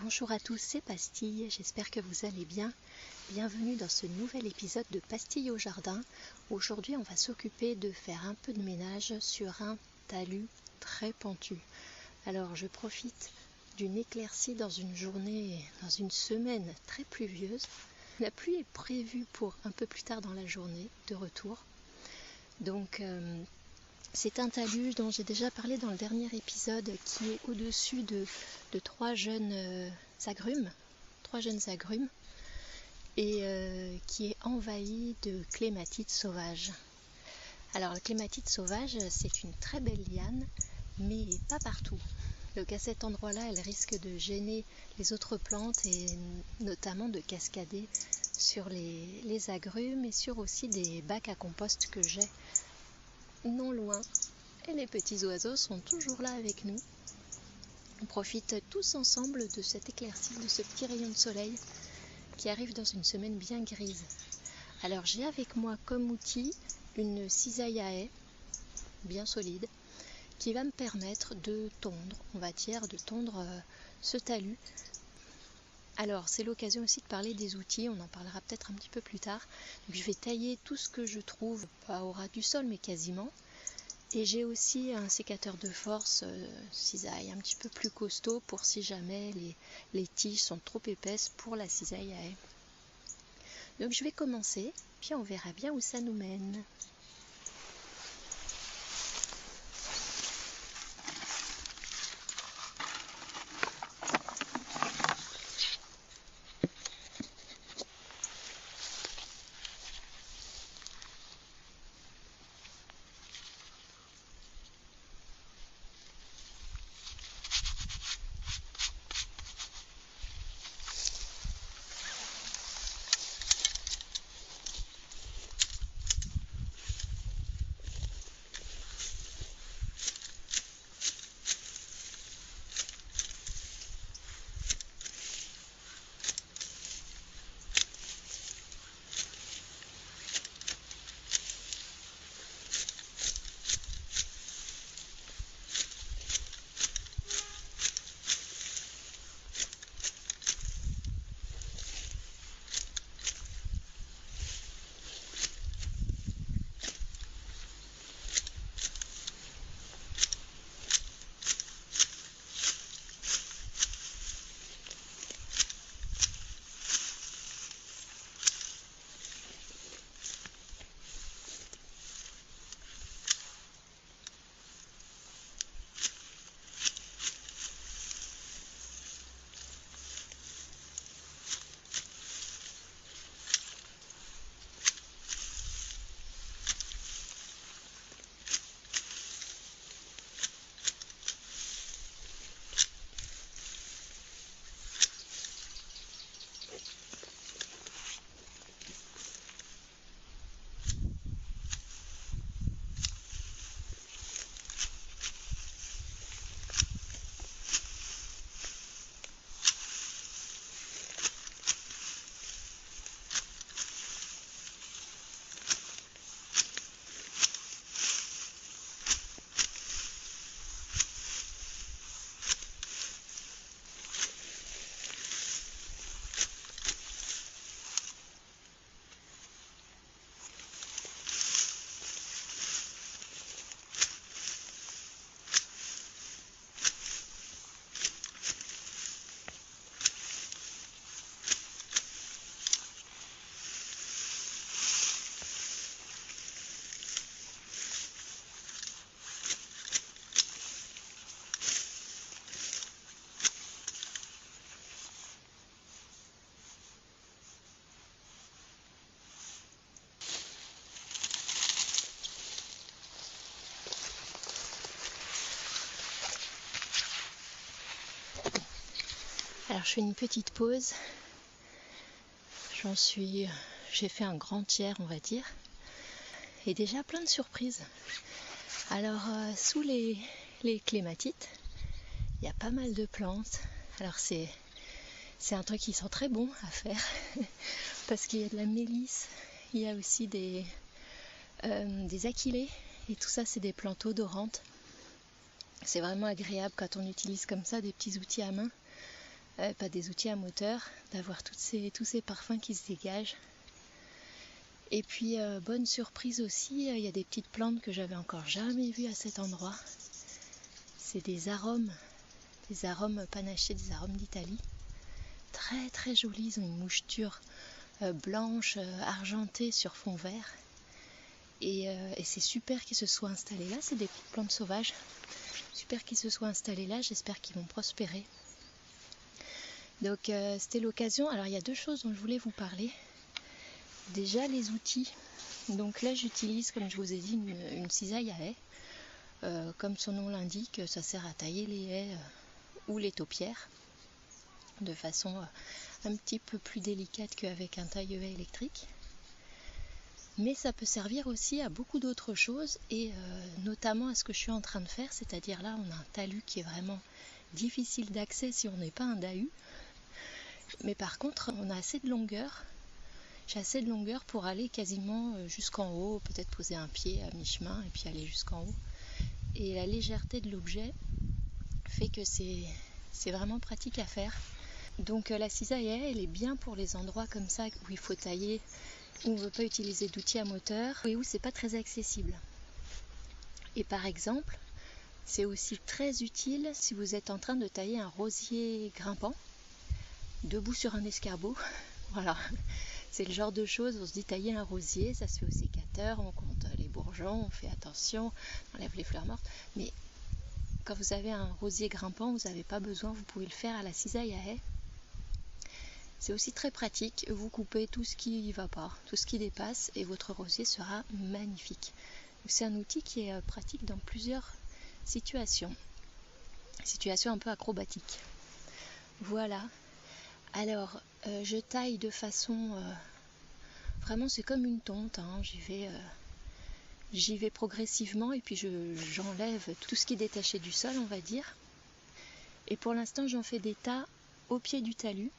Bonjour à tous, c'est Pastille, j'espère que vous allez bien. Bienvenue dans ce nouvel épisode de Pastille au jardin. Aujourd'hui on va s'occuper de faire un peu de ménage sur un talus très pentu. Alors je profite d'une éclaircie dans une journée, dans une semaine très pluvieuse. La pluie est prévue pour un peu plus tard dans la journée, de retour. Donc c'est un talus dont j'ai déjà parlé dans le dernier épisode qui est au-dessus de trois jeunes agrumes et qui est envahi de clématites sauvages. Alors la clématite sauvage, c'est une très belle liane, mais pas partout. Donc à cet endroit-là, elle risque de gêner les autres plantes et notamment de cascader sur les agrumes et sur aussi des bacs à compost que j'ai non loin. Et les petits oiseaux sont toujours là avec nous. On profite tous ensemble de cette éclaircie, de ce petit rayon de soleil qui arrive dans une semaine bien grise. Alors j'ai avec moi comme outil une cisaille à haie bien solide qui va me permettre de tondre, ce talus. Alors c'est l'occasion aussi de parler des outils, on en parlera peut-être un petit peu plus tard. Donc, je vais tailler tout ce que je trouve, pas au ras du sol mais quasiment. Et j'ai aussi un sécateur de force, cisaille un petit peu plus costaud pour si jamais les tiges sont trop épaisses pour la cisaille à haie. Donc je vais commencer, puis on verra bien où ça nous mène. Alors je fais une petite pause, j'ai fait un grand tiers on va dire, et déjà plein de surprises. Alors sous les clématites, il y a pas mal de plantes. Alors c'est un truc qui sent très bon à faire, parce qu'il y a de la mélisse, il y a aussi des achillées, et tout ça c'est des plantes odorantes. C'est vraiment agréable quand on utilise comme ça des petits outils à main. pas des outils à moteur, d'avoir tous ces parfums qui se dégagent. Et puis bonne surprise aussi, il y a des petites plantes que j'avais encore jamais vues à cet endroit. C'est des arômes panachés, des arômes d'Italie. Très très jolis, ils ont une moucheture blanche, argentée sur fond vert. Et c'est super qu'ils se soient installés là, c'est des petites plantes sauvages. Super qu'ils se soient installés là, j'espère qu'ils vont prospérer. Donc c'était l'occasion, alors il y a deux choses dont je voulais vous parler. Déjà les outils, donc là j'utilise comme je vous ai dit une cisaille à haies. Comme son nom l'indique, ça sert à tailler les haies ou les taupières de façon un petit peu plus délicate qu'avec un taille-haie électrique. Mais ça peut servir aussi à beaucoup d'autres choses et notamment à ce que je suis en train de faire, c'est-à-dire là on a un talus qui est vraiment difficile d'accès si on n'est pas un Dahu. Mais par contre on a assez de longueur. J'ai assez de longueur pour aller quasiment jusqu'en haut, peut-être poser un pied à mi-chemin et puis aller jusqu'en haut. Et la légèreté de l'objet fait que c'est vraiment pratique à faire. Donc la cisaille elle est bien pour les endroits comme ça où il faut tailler, où on ne veut pas utiliser d'outils à moteur et où c'est pas très accessible. Et par exemple, c'est aussi très utile si vous êtes en train de tailler un rosier grimpant, debout sur un escabeau. Voilà, c'est le genre de choses, on se dit tailler un rosier, ça se fait au sécateur, on compte les bourgeons, on fait attention, on enlève les fleurs mortes. Mais quand vous avez un rosier grimpant, vous n'avez pas besoin, vous pouvez le faire à la cisaille à haies. C'est aussi très pratique, vous coupez tout ce qui ne va pas, tout ce qui dépasse et votre rosier sera magnifique. C'est un outil qui est pratique dans plusieurs situations un peu acrobatiques. Voilà, alors je taille de façon, vraiment c'est comme une tonte, hein. J'y vais progressivement et puis j'enlève tout ce qui est détaché du sol, on va dire. Et pour l'instant j'en fais des tas au pied du talus.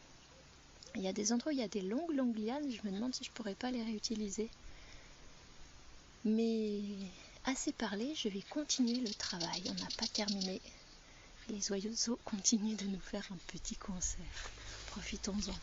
Il y a des endroits où il y a des longues lianes, je me demande si je pourrais pas les réutiliser. Mais assez parlé, je vais continuer le travail, on n'a pas terminé. Les oiseaux continuent de nous faire un petit concert. Profitons-en.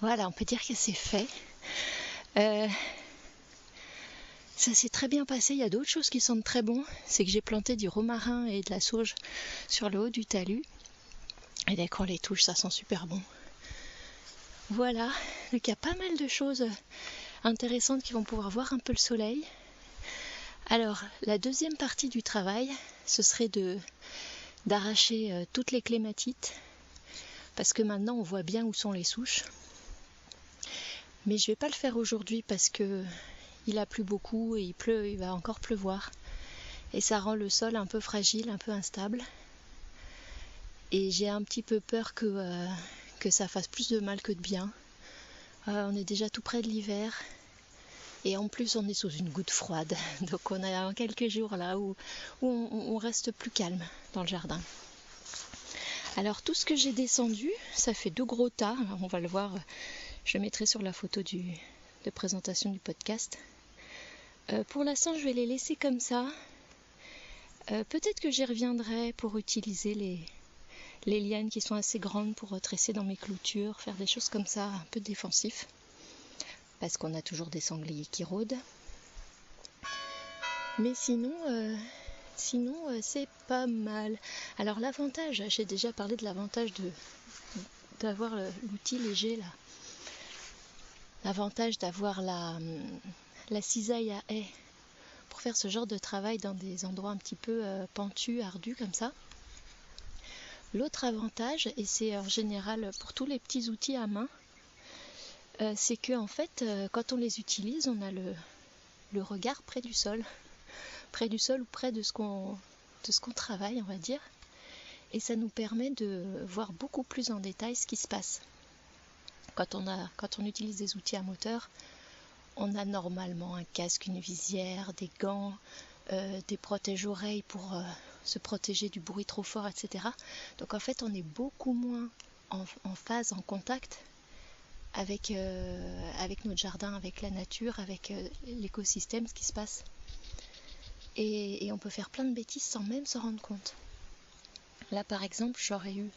Voilà, on peut dire que c'est fait. Ça s'est très bien passé. Il y a d'autres choses qui sentent très bon. C'est que j'ai planté du romarin et de la sauge sur le haut du talus. Et dès qu'on les touche, ça sent super bon. Voilà, donc il y a pas mal de choses intéressantes qui vont pouvoir voir un peu le soleil. Alors, la deuxième partie du travail, ce serait d'arracher toutes les clématites, parce que maintenant on voit bien où sont les souches. Mais je vais pas le faire aujourd'hui parce que il a plu beaucoup et il pleut, il va encore pleuvoir. Et ça rend le sol un peu fragile, un peu instable. Et j'ai un petit peu peur que ça fasse plus de mal que de bien. On est déjà tout près de l'hiver. Et en plus, on est sous une goutte froide. Donc on a quelques jours là où on reste plus calme dans le jardin. Alors tout ce que j'ai descendu, ça fait 2 gros tas. Alors, on va le voir, je le mettrai sur la photo de présentation du podcast. Pour l'instant, je vais les laisser comme ça. Peut-être que j'y reviendrai pour utiliser les lianes qui sont assez grandes pour tresser dans mes clôtures, faire des choses comme ça, un peu défensif. Parce qu'on a toujours des sangliers qui rôdent. Mais sinon, c'est pas mal. Alors l'avantage, j'ai déjà parlé de l'avantage d'avoir l'outil léger là. L'avantage d'avoir la cisaille à haie pour faire ce genre de travail dans des endroits un petit peu pentus, ardus comme ça. L'autre avantage, et c'est en général pour tous les petits outils à main, c'est que en fait, quand on les utilise, on a le regard près du sol ou près de ce qu'on travaille, on va dire, et ça nous permet de voir beaucoup plus en détail ce qui se passe. Quand on utilise des outils à moteur, on a normalement un casque, une visière, des gants, des protège-oreilles pour se protéger du bruit trop fort, etc. Donc en fait, on est beaucoup moins en phase, en contact avec notre jardin, avec la nature, avec l'écosystème, ce qui se passe. Et on peut faire plein de bêtises sans même s'en rendre compte. Là, par exemple, j'aurais eu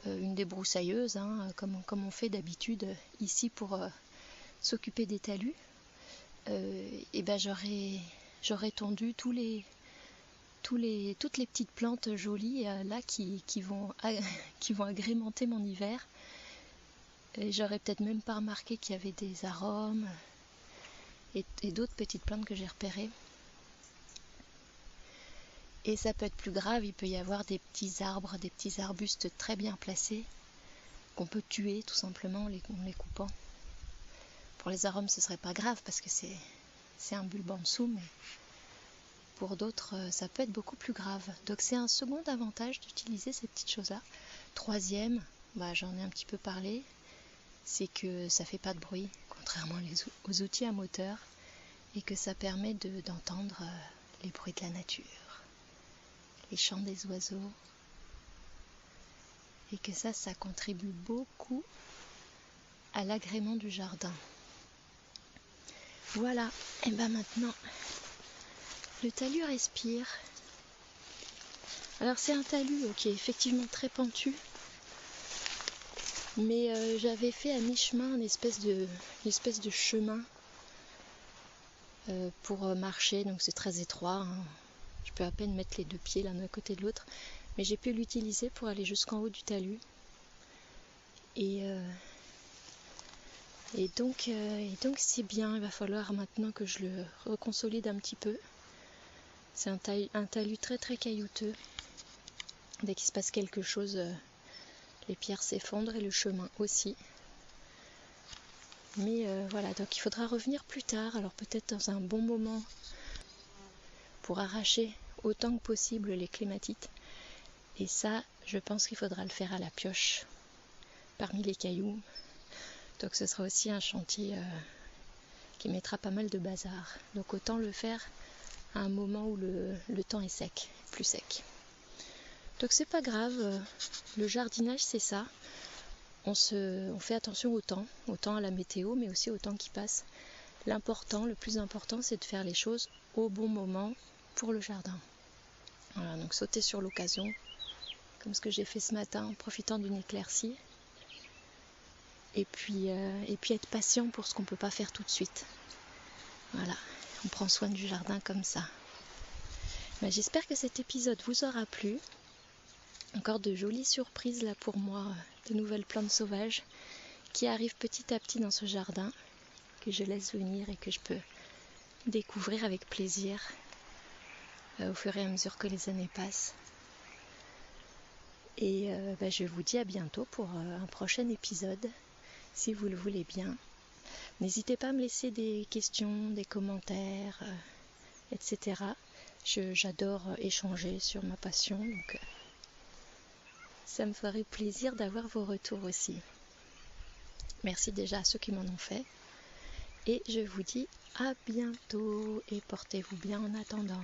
une débroussailleuse, comme on fait d'habitude ici pour s'occuper des talus. Et ben j'aurais tondu toutes les petites plantes jolies là qui vont agrémenter mon hiver. Et j'aurais peut-être même pas remarqué qu'il y avait des arômes et d'autres petites plantes que j'ai repérées. Et ça peut être plus grave, il peut y avoir des petits arbres, des petits arbustes très bien placés qu'on peut tuer tout simplement en les coupant. Pour les arômes, ce serait pas grave parce que c'est un bulbe en dessous, mais pour d'autres, ça peut être beaucoup plus grave. Donc c'est un second avantage d'utiliser ces petites choses-là. Troisième, j'en ai un petit peu parlé, c'est que ça fait pas de bruit, contrairement aux outils à moteur, et que ça permet d'entendre les bruits de la nature, les chants des oiseaux, et que ça contribue beaucoup à l'agrément du jardin. Voilà, et maintenant, le talus respire. Alors c'est un talus qui est effectivement très pentu, mais j'avais fait à mi-chemin une espèce de chemin pour marcher, donc c'est très étroit. Je peux à peine mettre les 2 pieds l'un à côté de l'autre, mais j'ai pu l'utiliser pour aller jusqu'en haut du talus. Et donc c'est bien, il va falloir maintenant que je le reconsolide un petit peu. C'est un talus très très caillouteux. Dès qu'il se passe quelque chose, les pierres s'effondrent et le chemin aussi. Mais voilà, donc il faudra revenir plus tard, alors peut-être dans un bon moment pour arracher autant que possible les clématites. Et ça, je pense qu'il faudra le faire à la pioche, parmi les cailloux. Donc ce sera aussi un chantier qui mettra pas mal de bazar. Donc autant le faire à un moment où le temps est sec, plus sec. Donc c'est pas grave, le jardinage c'est ça. On fait attention au temps à la météo, mais aussi au temps qui passe. Le plus important, c'est de faire les choses au bon moment pour le jardin. Voilà, donc sauter sur l'occasion, comme ce que j'ai fait ce matin en profitant d'une éclaircie. et puis être patient pour ce qu'on ne peut pas faire tout de suite. Voilà, on prend soin du jardin comme ça. J'espère que cet épisode vous aura plu. Encore de jolies surprises là pour moi, de nouvelles plantes sauvages qui arrivent petit à petit dans ce jardin, que je laisse venir et que je peux découvrir avec plaisir au fur et à mesure que les années passent. Et je vous dis à bientôt pour un prochain épisode, si vous le voulez bien. N'hésitez pas à me laisser des questions, des commentaires, etc. J'adore échanger sur ma passion, donc ça me ferait plaisir d'avoir vos retours aussi. Merci déjà à ceux qui m'en ont fait. Et je vous dis à bientôt et portez-vous bien en attendant.